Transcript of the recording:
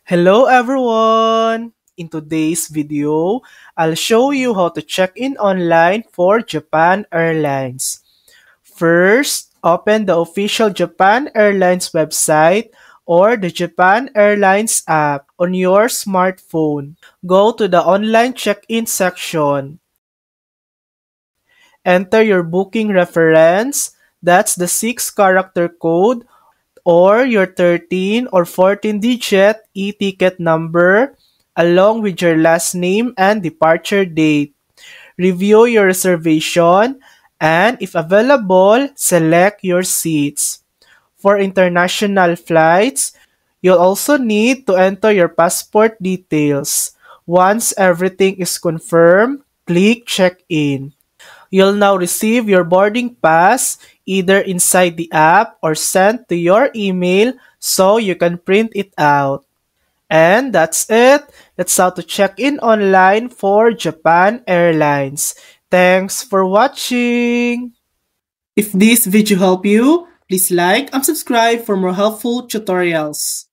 Hello everyone! In today's video, I'll show you how to check in online for Japan Airlines. First, open the official Japan Airlines website or the Japan Airlines app on your smartphone. Go to the online check-in section. Enter your booking reference, that's the 6-character code or your 13 or 14-digit e-ticket number along with your last name and departure date. Review your reservation and if available, select your seats. For international flights, you'll also need to enter your passport details. Once everything is confirmed, click check-in. You'll now receive your boarding pass either inside the app or sent to your email so you can print it out. And that's it. That's how to check in online for Japan Airlines. Thanks for watching. If this video helped you, please like and subscribe for more helpful tutorials.